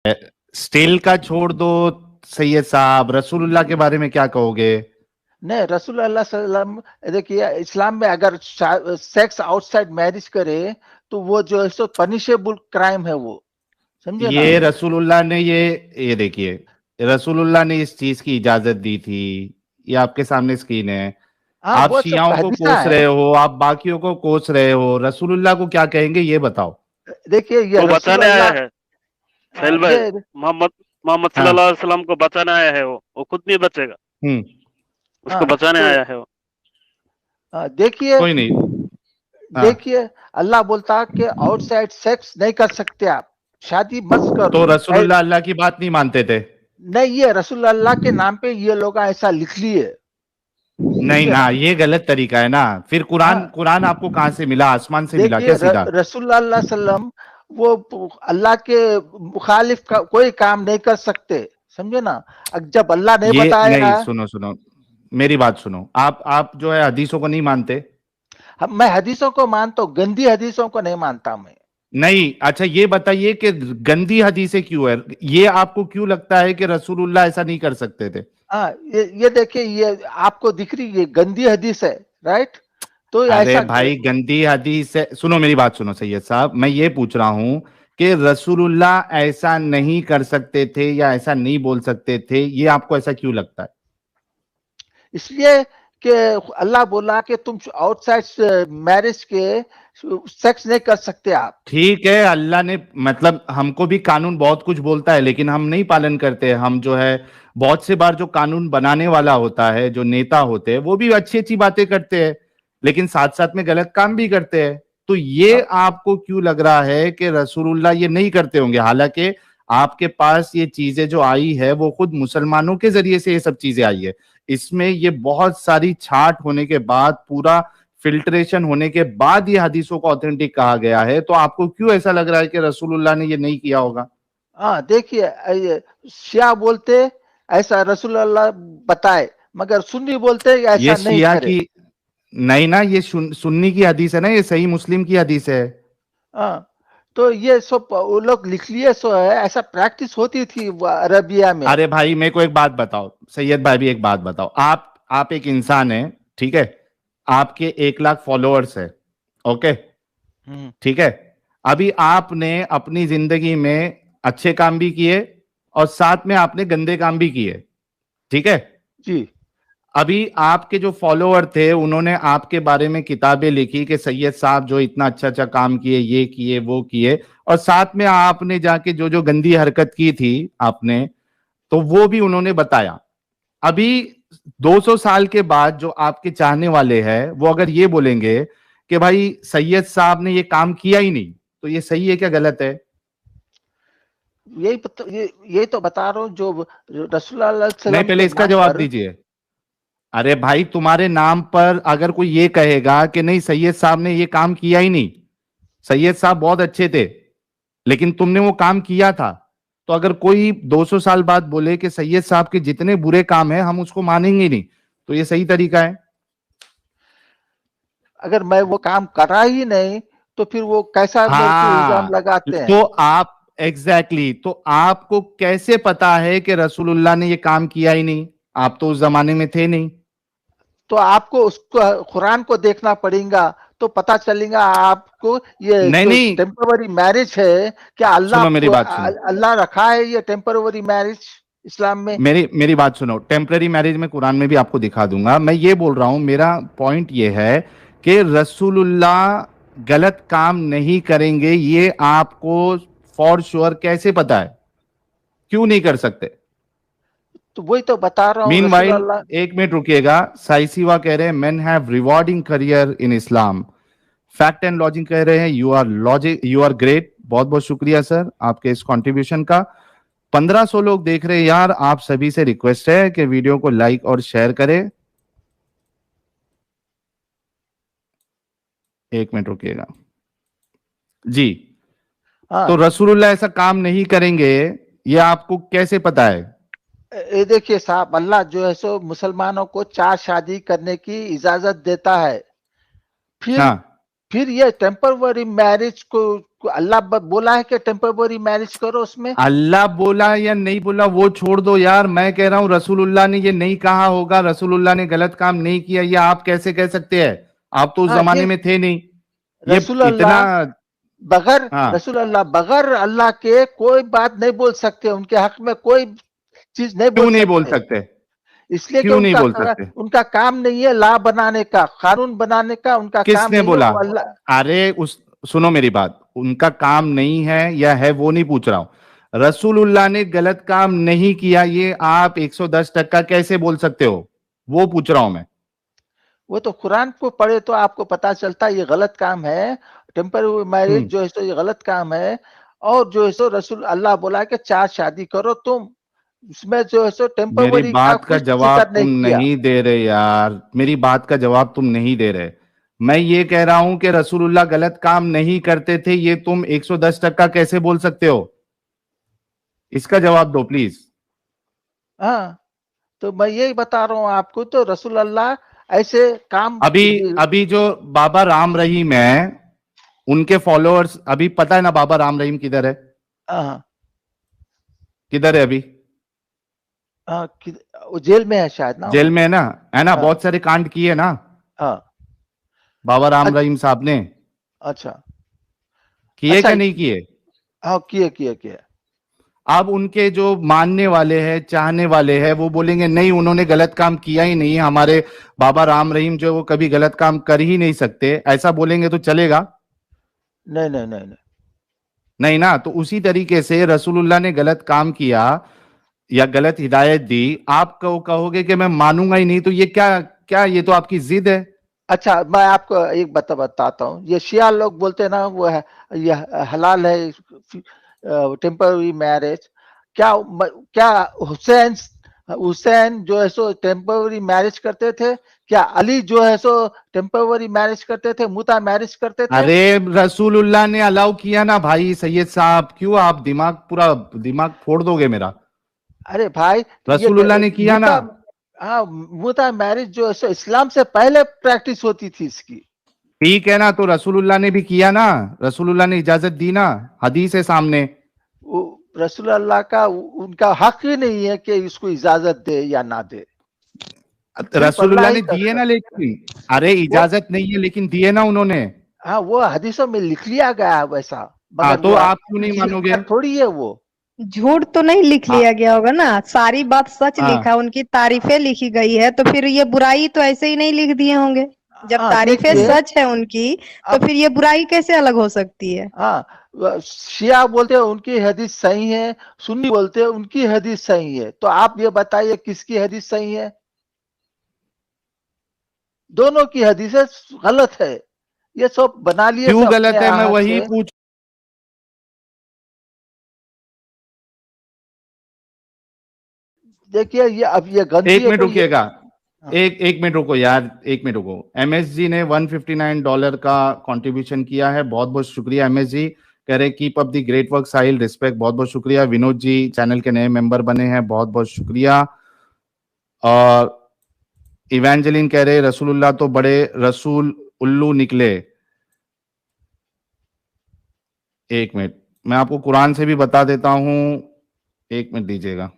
Still का छोड़ दो सैयद साहब, रसूलुल्लाह के बारे में क्या कहोगे? नहीं, रसूल अल्लाह सल्लम, देखिए इस्लाम में अगर सेक्स आउटसाइड मैरिज करे तो वो जो है सो पनिशेबल क्राइम है, वो समझे ना। ये रसूलुल्लाह ने ये देखिए, रसूलुल्लाह ने इस चीज की इजाजत दी थी, ये आपके सामने स्क्रीन है। हाँ, आप वो सब शियाओं को हदीसा कोस है। रहे हो, आप बाकियों को कोस रहे हो, रसूलुल्लाह को क्या कहेंगे ये बताओ। देखिए ये वो रसूल बचाने आया अल्लाह, है सहेल भाई, ये मोहम्मद हाँ, सल्लल्लाहु अलैहि वसल्लम को बचाने आया है, वो खुद नहीं बचेगा, उसको हाँ, बचाने तो आया है वो। देखिए कोई नहीं। हाँ, देखिए अल्लाह बोलता कि आउटसाइड सेक्स नहीं कर सकते आप, शादी मत तो करो। रसूलुल्लाह अल्लाह की बात नहीं मानते थे? नहीं, ये रसूल अल्लाह के नाम पे ये लोग ऐसा लिख लिए, नहीं समझे ना, ना। ये गलत तरीका है ना। फिर कुरान हाँ, कुरान आपको कहां से मिला? आसमान से मिला क्या देखिए सीधा? रसूल अल्लाह सल्लम वो अल्लाह के मुखालिफ का कोई काम नहीं कर सकते, समझे ना। जब अल्लाह ने ये बताया, नहीं, सुनो सुनो, मेरी बात सुनो। आप जो है हदीसों को नहीं मानते? मैं हदीसों को मानता हूँ, गंदी हदीसों को नहीं मानता मैं। नहीं, अच्छा ये बताइए कि गंदी हदीसें क्यों है? ये आपको क्यों लगता है कि रसूलुल्लाह ऐसा नहीं कर सकते थे? हाँ, ये देखिए, ये आपको दिख रही है गंदी हदीस है, राइट। तो अरे ऐसा भाई, गंदी हदीस है, सुनो मेरी बात सुनो सैयद साहब, मैं ये पूछ रहा हूं कि रसूलुल्लाह ऐसा नहीं कर सकते थे या ऐसा नहीं बोल सकते थे, ये आपको ऐसा क्यों लगता है? इसलिए कि अल्लाह बोला कि तुम आउटसाइड मैरिज के सेक्स नहीं कर सकते आप। ठीक है, अल्लाह ने मतलब हमको भी कानून बहुत कुछ बोलता है, लेकिन हम नहीं पालन करते। हम जो है बहुत से बार जो कानून बनाने वाला होता है, जो नेता होते हैं, वो भी अच्छी अच्छी बातें करते हैं, लेकिन साथ साथ में गलत काम भी करते हैं। तो ये आपको क्यों लग रहा है कि रसूलुल्लाह ये नहीं करते होंगे? हालांकि आपके पास ये चीजें जो आई है वो खुद मुसलमानों के जरिए से ये सब चीजें आई है। इसमें ये बहुत सारी छांट होने के बाद, पूरा फिल्ट्रेशन होने के बाद ये हदीसों को ऑथेंटिक कहा गया है। तो आपको क्यों ऐसा लग रहा है कि रसूलुल्लाह ने ये नहीं किया होगा? हाँ, देखिए शिया बोलते ऐसा रसूल अल्लाह बताए, मगर सुन्नी बोलते ये ऐसा नहीं शिया करे। की नहीं ना, ये सुन्नी की हदीस है ना, ये सही मुस्लिम की हदीस है। हाँ, तो ये सब वो लोग लिख लिए, सो है ऐसा प्रैक्टिस होती थी अरबिया में। अरे भाई, मेरे को एक बात बताओ सैयद भाई, भी एक बात बताओ। आप एक इंसान है, ठीक है? आपके 1 लाख फॉलोअर्स है, ओके, ठीक है? अभी आपने अपनी जिंदगी में अच्छे काम भी किए और साथ में आपने गंदे काम भी किए, ठीक है? जी, अभी आपके जो फॉलोअर थे उन्होंने आपके बारे में किताबें लिखी कि सैयद साहब जो इतना अच्छा अच्छा काम किए, ये किए, वो किए, और साथ में आपने जाके जो जो गंदी हरकत की थी आपने, तो वो भी उन्होंने बताया। अभी 200 साल के बाद जो आपके चाहने वाले हैं वो अगर ये बोलेंगे कि भाई सैयद साहब ने ये काम किया ही नहीं, तो ये सही है क्या गलत है? यही तो बता रहा हूँ, जो रसूल अल्लाह नहीं, सल्लम पहले के इसका नाम जवाब पर। दीजिए। अरे भाई, तुम्हारे नाम पर अगर कोई ये कहेगा कि नहीं सैयद साहब ने ये काम किया ही नहीं, सैयद साहब बहुत अच्छे थे लेकिन तुमने वो काम किया था, तो अगर कोई 200 साल बाद बोले कि सैयद साहब के जितने बुरे काम हैं हम उसको मानेंगे नहीं, तो ये सही तरीका है? अगर मैं वो काम करा ही नहीं तो फिर वो कैसा मेरे को इल्जाम हाँ, लगाते हैं। तो आप तो आपको कैसे पता है कि रसूलुल्लाह ने ये काम किया ही नहीं? आप तो उस जमाने में थे नहीं। तो आपको उसको कुरान को देखना पड़ेगा, तो पता चलेगा आपको। ये नहीं जो नहीं, टेम्पररी मैरिज है, क्या सुनो मेरी बात सुनो, अल्लाह रखा है ये टेम्पररी मैरिज इस्लाम में? मेरी बात सुनो। टेम्पररी मैरिज में कुरान में भी आपको दिखा दूंगा। मैं ये बोल रहा हूं, मेरा पॉइंट ये है कि रसूलुल्लाह गलत काम नहीं करेंगे, ये आपको फॉर श्योर कैसे पता है? क्यों नहीं कर सकते? तो वही तो बता रहा हूँ, रसूल मीनवाइल, अल्लाह। एक मिनट रुकिएगा। साइसिवा कह रहे हैं men have rewarding career in Islam. Fact and logic कह रहे हैं यू आर ग्रेट। बहुत बहुत शुक्रिया सर आपके इस कंट्रीब्यूशन का। 1500 लोग देख रहे हैं यार, आप सभी से रिक्वेस्ट है कि वीडियो को लाइक और शेयर करें। एक मिनट रुकिएगा जी। हाँ, तो रसूलुल्लाह ऐसा काम नहीं करेंगे, ये आपको कैसे पता है? ये देखिए साहब, अल्लाह जो है सो मुसलमानों को 4 शादी करने की इजाजत देता है। फिर हाँ, फिर ये टेम्पररी मैरिज को अल्लाह बोला है कि टेम्पररी मैरिज करो उसमें? अल्लाह बोला या नहीं बोला वो छोड़ दो यार, मैं कह रहा हूँ रसूलुल्लाह ने ये नहीं कहा होगा, रसूलुल्लाह ने गलत काम नहीं किया, ये आप कैसे कह सकते हैं? आप तो उस हाँ, जमाने ये में थे नहीं। ये रसूल इतना, अल्लाह बगैर हाँ, रसूल अल्लाह बगैर अल्लाह के कोई बात नहीं बोल सकते, उनके हक में कोई चीज नहीं क्यों बोल नहीं बोल सकते, सकते? इसलिए कि क्यों नहीं बोल सकते? उनका काम नहीं है लॉ बनाने का, कानून बनाने का, उनका काम किसने नहीं है, बोला? वो अल्लाह। अरे उस, सुनो मेरी बात, उनका काम नहीं है या है वो नहीं पूछ रहा हूं, रसूलुल्लाह ने गलत काम नहीं किया, ये आप 110% कैसे बोल सकते हो, वो पूछ रहा हूं मैं। वो तो कुरान को पढ़े तो आपको पता चलता है ये गलत काम है, टेम्पररी मैरिज जो है सो ये गलत काम है। और जो है सो रसूल अल्लाह बोला कि 4 शादी करो तुम, उसमें जो है सो मेरी टेम्पररी का बात का कुछ जवाब जिक्र तुम नहीं किया। नहीं दे रहे यार, मेरी बात का जवाब तुम नहीं दे रहे। मैं ये कह रहा हूं कि रसूलुल्लाह गलत काम नहीं करते थे, ये तुम 110% कैसे बोल सकते हो? इसका जवाब दो प्लीज। हाँ, तो मैं यही बता रहा हूँ आपको, तो रसूल अल्लाह ऐसे काम अभी अभी जो बाबा राम रहीम है, उनके फॉलोअर्स, अभी पता है ना बाबा राम रहीम किधर है? हाँ, किधर है अभी? हाँ, वो जेल में है शायद ना जेल वो। में है ना? है ना? हाँ, बहुत सारे कांड किए ना हाँ, बाबा राम अ- रहीम साहब ने, अच्छा, किए अच्छा, क्या नहीं किए? हाँ, किए। अब उनके जो मानने वाले हैं, चाहने वाले हैं, वो बोलेंगे नहीं उन्होंने गलत काम किया ही नहीं, हमारे बाबा राम रहीम जो है वो कभी गलत काम कर ही नहीं सकते, ऐसा बोलेंगे तो चलेगा? नहीं, नहीं, नहीं, नहीं। नहीं ना। तो उसी तरीके से रसूलुल्लाह ने गलत काम किया या गलत हिदायत दी, आप कहोगे कि मैं मानूंगा ही नहीं, तो ये क्या क्या, ये तो आपकी जिद है। अच्छा, मैं आपको एक बताता हूँ, ये शिया लोग बोलते हैं ना वो है, ये हलाल है टेम्पररी मैरिज। क्या हुसैन हुसैन जो है सो टेम्पररी मैरिज करते थे? क्या अली जो है सो टेम्पररी मैरिज करते थे, मुता मैरिज करते थे? अरे रसूलुल्लाह ने अलाउ किया ना भाई सैयद साहब, क्यों आप दिमाग पूरा दिमाग फोड़ दोगे मेरा? अरे भाई, ये रसूलुल्लाह ने किया ना। मुता, हाँ, मुता मैरिज जो है सो इस्लाम से पहले प्रैक्टिस होती थी इसकी। ठीक है ना, तो रसूलुल्लाह ने भी किया ना, रसूलुल्लाह ने इजाजत दी ना, हदीस है सामने। रसूल अल्लाह का उनका हक ही नहीं है कि इसको इजाजत दे या ना दे, सिर्फ अल्लाह रसूलुल्लाह ही ने कर दिए ना, सकता है। लेकिन अरे वो, इजाजत नहीं है लेकिन दिए ना उन्होंने। हाँ, वो हदीसों में लिख लिया गया है वैसा, हाँ, मगर तो वो आप क्यों नहीं की मानोगे? बात थोड़ी है वो। झूठ तो नहीं लिख हाँ, लिया गया होगा ना, सारी बात सच हाँ, लिखा, उनकी तारीफें लिखी गई है, तो फिर ये बुराई तो ऐसे ही नहीं लिख दिए होंगे। जब हाँ, तारीफें देखिए, सच है उनकी, तो अब, फिर ये बुराई कैसे अलग हो सकती है? हाँ, शिया बोलते हैं उनकी हदीस सही है, सुन्नी बोलते हैं उनकी हदीस सही है, तो आप ये बताइए किसकी हदीस सही है? दोनों की हदीसें गलत है, ये सब बना लिए से क्यों अपने गलत है, मैं हाथ वही से। पूछ। देखिए, ये अब ये गंदगी एक है मिनट तो ये, रुकिएगा, हाँ, एक मिनट रुको यार, एक मिनट रुको। एमएसजी ने $159 का कंट्रीब्यूशन किया है, बहुत बहुत शुक्रिया एमएस जी। कह रहे keep up the great work Sahil, respect, बहुत बहुत शुक्रिया। विनोद जी चैनल के नए मेंबर बने हैं, बहुत बहुत शुक्रिया। और इवेंजलिन कह रहे रसूलुल्लाह तो बड़े रसूल उल्लू निकले। एक मिनट, मैं आपको कुरान से भी बता देता हूं, एक मिनट दीजिएगा।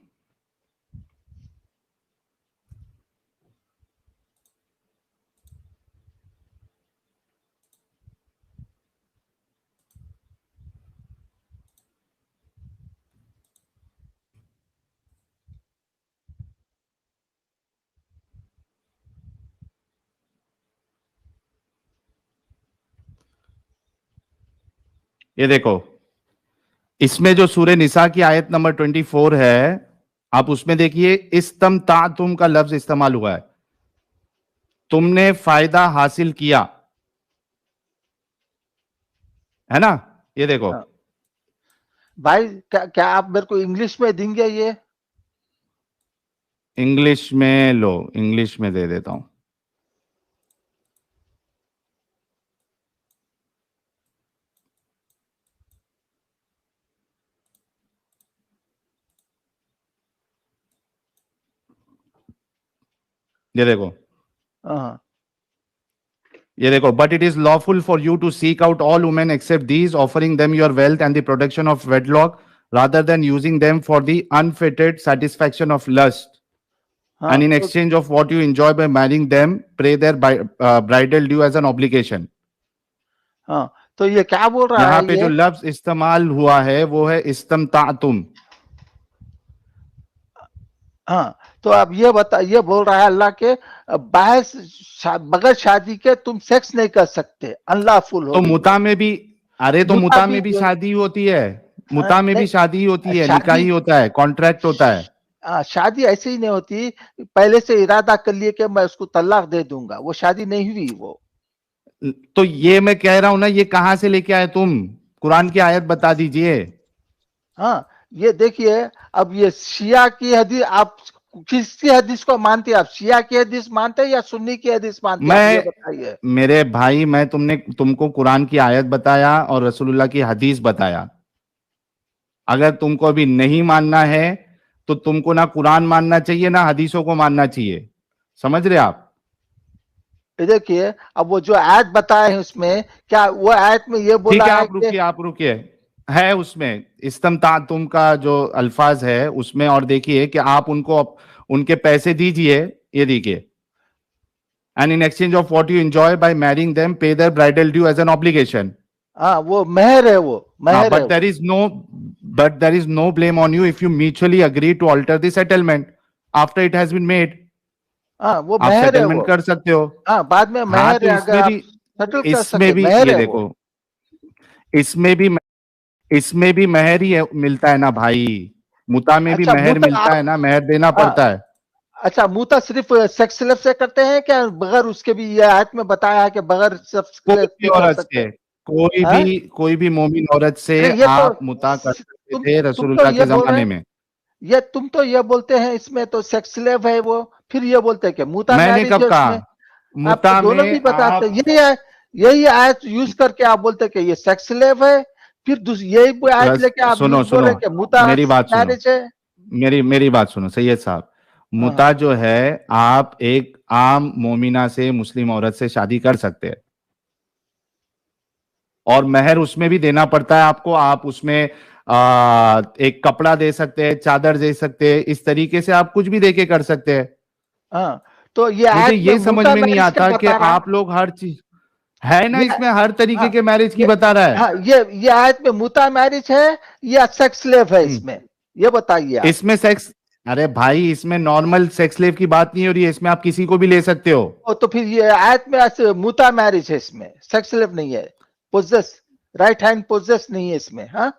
ये देखो, इसमें जो सूर्य निसा की आयत नंबर 24 है, आप उसमें देखिए, इस्तम तुम का लफ्ज इस्तेमाल हुआ है, तुमने फायदा हासिल किया, है ना? ये देखो, हाँ। भाई, क्या आप मेरे को इंग्लिश में देंगे ये? इंग्लिश में लो, इंग्लिश में दे देता हूं। ये देखो, हाँ, یہ دیکھو, but it is lawful for you to seek out all women except these, offering them your wealth and the protection of wedlock, rather than using them for the unfettered satisfaction of lust. ہاں And in exchange of what you enjoy by marrying them, pay their bridal due as an obligation. ہاں تو یہ کیا بول رہا یہاں ہے پہ جو یہ؟ لفظ استعمال ہوا ہے وہ ہے استمتعتم. ہاں تو اب یہ بول رہا ہے اللہ کے باہر بغیر شادی کے تم سیکس نہیں کر سکتے, اللہ فل تو ہو. متا میں بھی, ارے تو متا میں بھی جو- شادی ہوتی ہے, متا میں بھی شادی ہوتی ہے, شادی- نکاح ہی ہوتا ہے, کانٹریکٹ ہوتا ہے. شادی ایسے ہی نہیں ہوتی, پہلے سے ارادہ کر لیے کہ میں اس کو طلاق دے دوں گا, وہ شادی نہیں ہوئی. وہ تو یہ میں کہہ رہا ہوں نا, یہ کہاں سے لے کے آئے تم؟ قرآن کی آیت بتا دیجئے. ہاں یہ دیکھیے, اب یہ شیعہ کی حدیث, آپ کس کی حدیث کو مانتے ہیں؟ آپ شیعہ کی حدیث مانتے ہیں یا سنی کی حدیث مانتے ہیں؟ آپ میں یہ بتائیے. میرے بھائی, میں تم کو قرآن کی آیت بتایا اور رسول اللہ کی حدیث بتایا. اگر تم کو ابھی نہیں ماننا ہے تو تم کو نہ قرآن ماننا چاہیے نہ حدیثوں کو ماننا چاہیے. سمجھ رہے آپ؟ دیکھیے اب وہ جو آیت بتائے ہیں اس میں, کیا وہ آیت میں یہ ٹھیک ہے, بولا ہے کہ آپ رکیے, ہے اس میں استمتعتم کا جو الفاظ ہے اس میں, اور دیکھیے کہ آپ ان کو ان کے پیسے دیجئے. یہ دیکھیے, and in exchange of what you enjoy by marrying them, pay their bridal due as an obligation. ہاں وہ مہر ہے, وہ مہر ہے. But there is no blame on you if you mutually agree to alter the settlement after it has been made. ہاں وہ آپ مہر ہے, سیٹلمنٹ وہ کر سکتے ہو. ہاں بعد میں ہاں مہر تو ہے, اس اگر میں آپ بھی, سیٹل کر اس میں سکتے, بھی مہر یہ ہے وہ. دیکھو, اس میں بھی مہر ہی ملتا ہے نا بھائی. متا میں بھی اچھا مہر ملتا ہے نا, مہر دینا پڑتا ہے. اچھا موتا صرف سیکس سلیو سے کرتے ہیں کیا بغیر اس کے بھی؟ یہ آیت میں بتایا ہے کہ بغیر سیکس کوئی بھی بھی کر عورت سکتے سے, ہیں. کوئی بھی مومن عورت سے یہ تو آپ متا کر سکتے تھے رسول تم تو اللہ یہ کے بول رہے زمانے ہیں, میں. یہ تم تو یہ بولتے ہیں اس میں تو سیکس سلیو ہے وہ, پھر یہ بولتے ہیں کہ موتا میں نے میرج کب ہے اس کہا؟ میں. آپ تو متا دونوں میں بھی بتاتے آپ, ہیں, یہی آیت یوز کر کے آپ بولتے کہ یہ سیکس سلیو ہے, پھر یہی آیت لے کے آپ یوز بول رہے کہ موتا میری بات سنو, میرج ہے. میری بات سنو سید صاحب. ہاں متا جو ہے, آپ ایک عام مومنہ سے, مسلم عورت سے شادی کر سکتے ہیں, اور مہر اس میں بھی دینا پڑتا ہے آپ کو. آپ اس میں ایک کپڑا دے سکتے ہیں, چادر دے سکتے ہیں, اس طریقے سے آپ کچھ بھی دے کے کر سکتے ہیں. ہاں تو یہ مجھے آیت میں یہ سمجھ موتا میں نہیں میرج کا آتا کہ بتا رہا آپ لوگ ہر چیز ہے نا, اس میں ہر طریقے ہاں کے میرج کی بتا رہا ہے. ہاں یہ آیت میں موتا میرج ہے یا سیکس سلیو ہے اس میں, یہ بتائیے آپ. اس میں سیکس, ارے بھائی اس میں نارمل سیکس لیو کی بات نہیں ہو رہی ہے, اس میں آپ کسی کو بھی لے سکتے ہو. تو پھر یہ آیت میں موتا میرج ہے, اس میں سیکس سلیو نہیں ہے, پوزیس, رائٹ ہینڈ پوزیس نہیں ہے اس میں. ہاں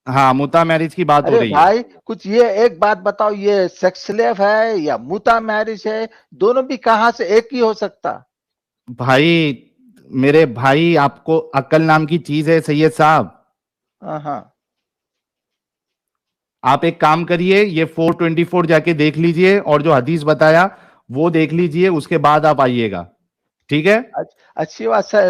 ہاں متا میرج کی بات ہو ارے رہی ہے. بھائی کچھ یہ ایک بات بتاؤ, یہ سیکس سلیو ہے یا موتا میرج ہے؟ دونوں بھی کہاں سے ایک ہی ہو سکتا؟ بھائی میرے بھائی, آپ کو عقل نام کی چیز ہے سید صاحب. ہاں ہاں آپ ایک کام کریے, یہ 424 جا کے دیکھ لیجئے, اور جو حدیث بتایا وہ دیکھ لیجئے, اس کے بعد آپ آئیے گا. ٹھیک ہے؟ اچھی بات ہے.